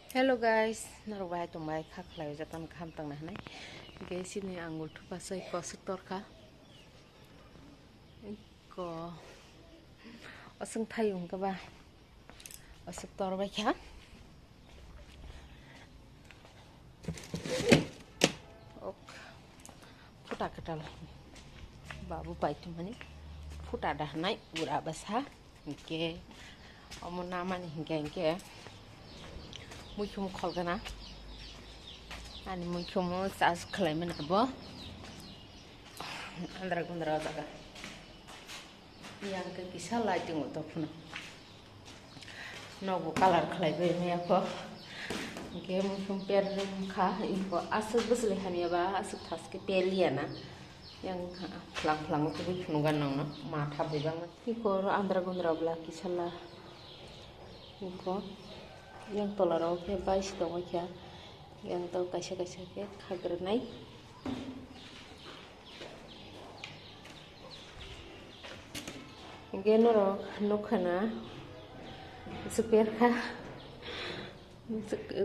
Hello guys, narwai tumbai khwlai jotono kham tang nahnai ge sini angul thupa sai ko sektor kha ko asung thayung ka ba sektor ba kha ok futa katal babu paitu mani futa dahnai ura basa ke omona mani hingke mwchwng kholgana ani mwchwng chas khwlaiman abo andra gundra jaga yang ke kisa lighting to phuna nogo color khlaibai me ko ke mwchwng per kha info asuk busle hamia ba asuk thaske peliana yang phlang phlang to phungan nang na ma thabai bang ko andra gundra bla kisala info yang tolarau ke bais dong kya yang tau kaisa ke khagrenai ge norok nokhana super kha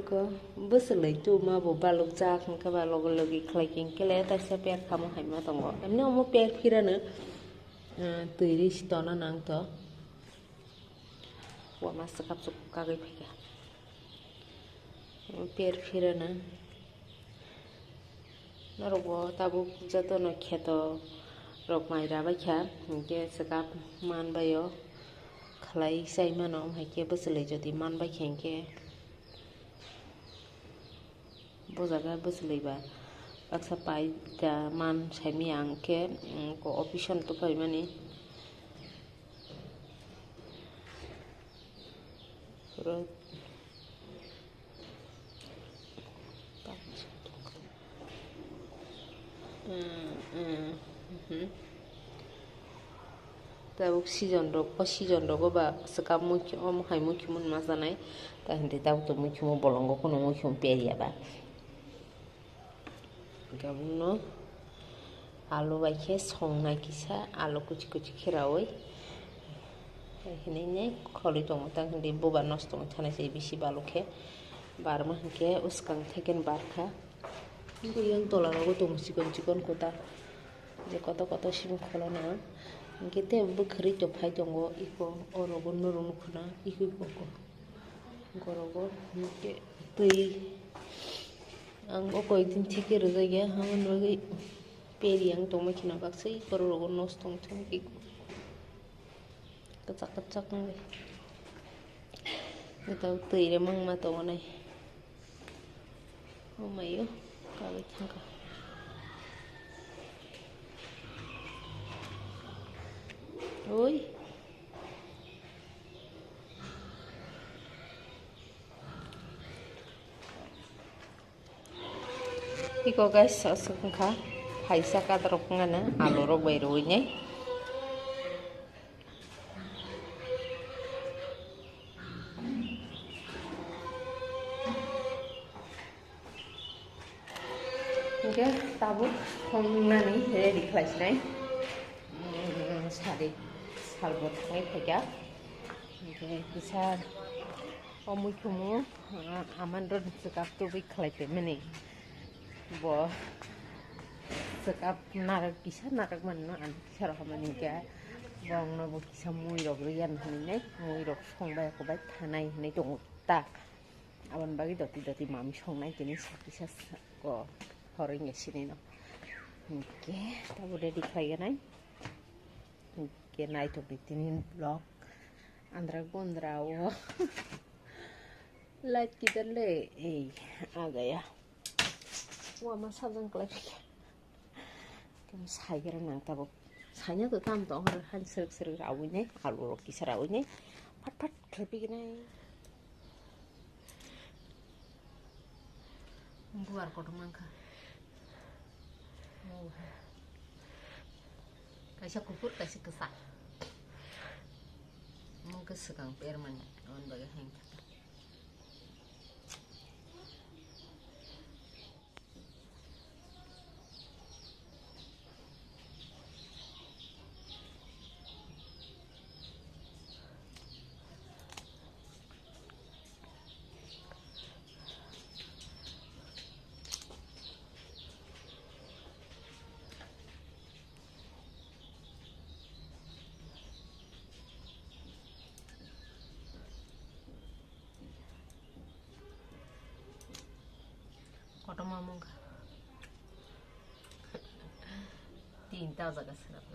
ko buslei tu ma bo baluk jak ka ba log logi khlai king kele ta se per khamo haima tongo emne omo per phirano tui stona nang to wa masakap suk kagai phika per phirana narogo tabu jotono kheto rok maira ba kha ke sakap man bayo khwlai sai mano haike buslei jodi man ba khenke bojaga buslei ba aksa pai ta man saimi angke ko official to pai mani tabuk season rogo ba sakap mukhum hai mukhum masanai ta hindi tabuk to mukhum bolongo kono mukhum peria ba gabuno alu baikhe songnai kisa alu kuchi kuchi khirawoi hinene kholi tong tang hindi boba nosto thana sei bisi balukhe barma hingke uskang theken barkha কিন্তু yang tolarago tong chikon kota je kota sim kholana gete bukhari to phai tongo iko orogo nurun khuna iko gorogo ke tui ang okoi din thike rojaya hamon rogi peri ang tong makhina baksai kororogo nostong thong ki kacak ngai eta tui re mangma tongo nai omayo kagai thangka oi iko guys asukha paiyasak adrok ngana alu rok bai roine oke tabuk khongnani ready khlaisnai sari salbo thangai phaika oke bisa omukhumu amandro sakap to bi khlaipe mani bo sakap narak bisa narak manno an sar hamani ke bong no bo kisa mui rok rian hanai mui rok songbai ko bai thanai hanai tong ta aban bagi doti mami songnai kini bisa ko horing sini no oke tabu ready khlaiganai oke nai to bitinin vlog andra gondrawo light kita le agak ya wah masa jang kelai kamu sayur nang tabuk saynya tuh tam dong harus seru rawunya alu roki serawunya pat klepi gini buar kodong mangka kasih kupur kasih kesak mungkin sekang perman on bagai hang tinta jaga serap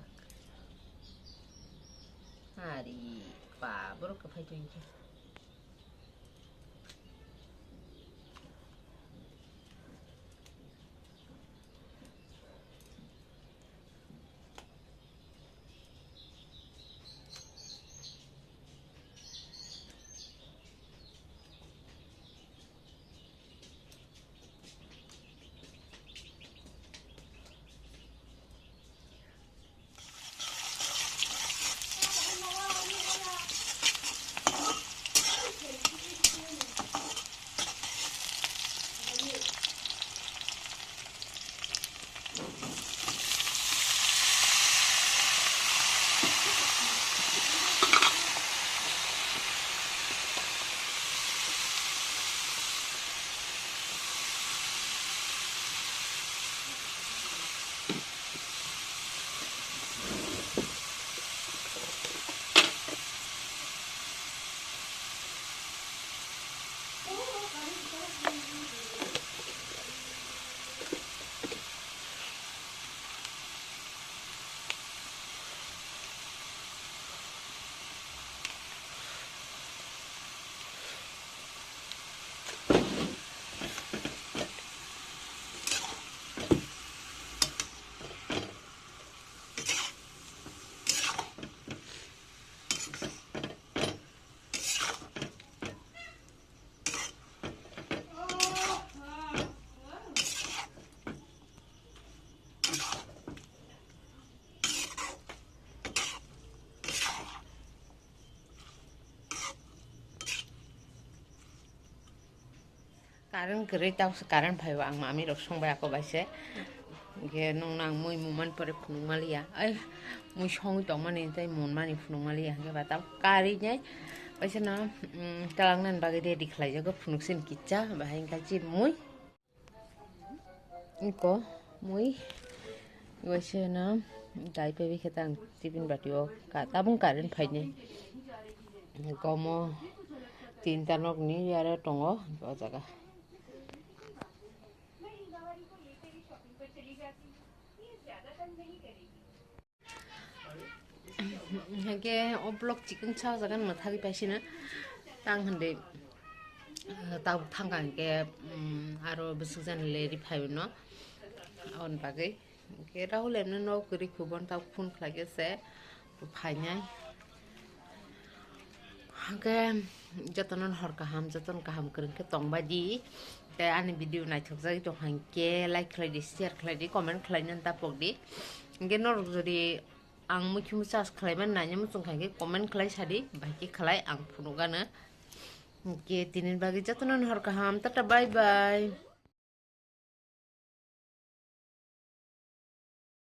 hari pa baru kepai tu ini Karang gerai tau sekarang bayu ang mami rosong bayak aku baca, ge nong nang mui muman pore punung malia, mwchwng tong mani tay mun mani punung malia, ge batau karinya, baca na talang nan bagi dia diklai jaga punung sin kica, bahaya kaji mui, iko mui, baca na dai pebi ketang tipin batio, kata pun karen bayinya, komo tinta nok ni ada tongo, baca Hake oblok chicken chow jagan mathagi paisina tang hande tau thangan ke aro besukjan leri phaibno on bagai ke rahul emne no kuri khubon tau phun khlage se phainai hake jotono hor kaham joton kaham kring ke tongbadi te ani video naithok jai to hanke like khlai di share khlai di comment khlai nan ta pokdi ge norok jodi ang mwchwng charge khlaiman naina mwchwng khaike comment khlai sadi baiki khlai ang phunugano ke tinin bagi jotono hor kaham tata bye bye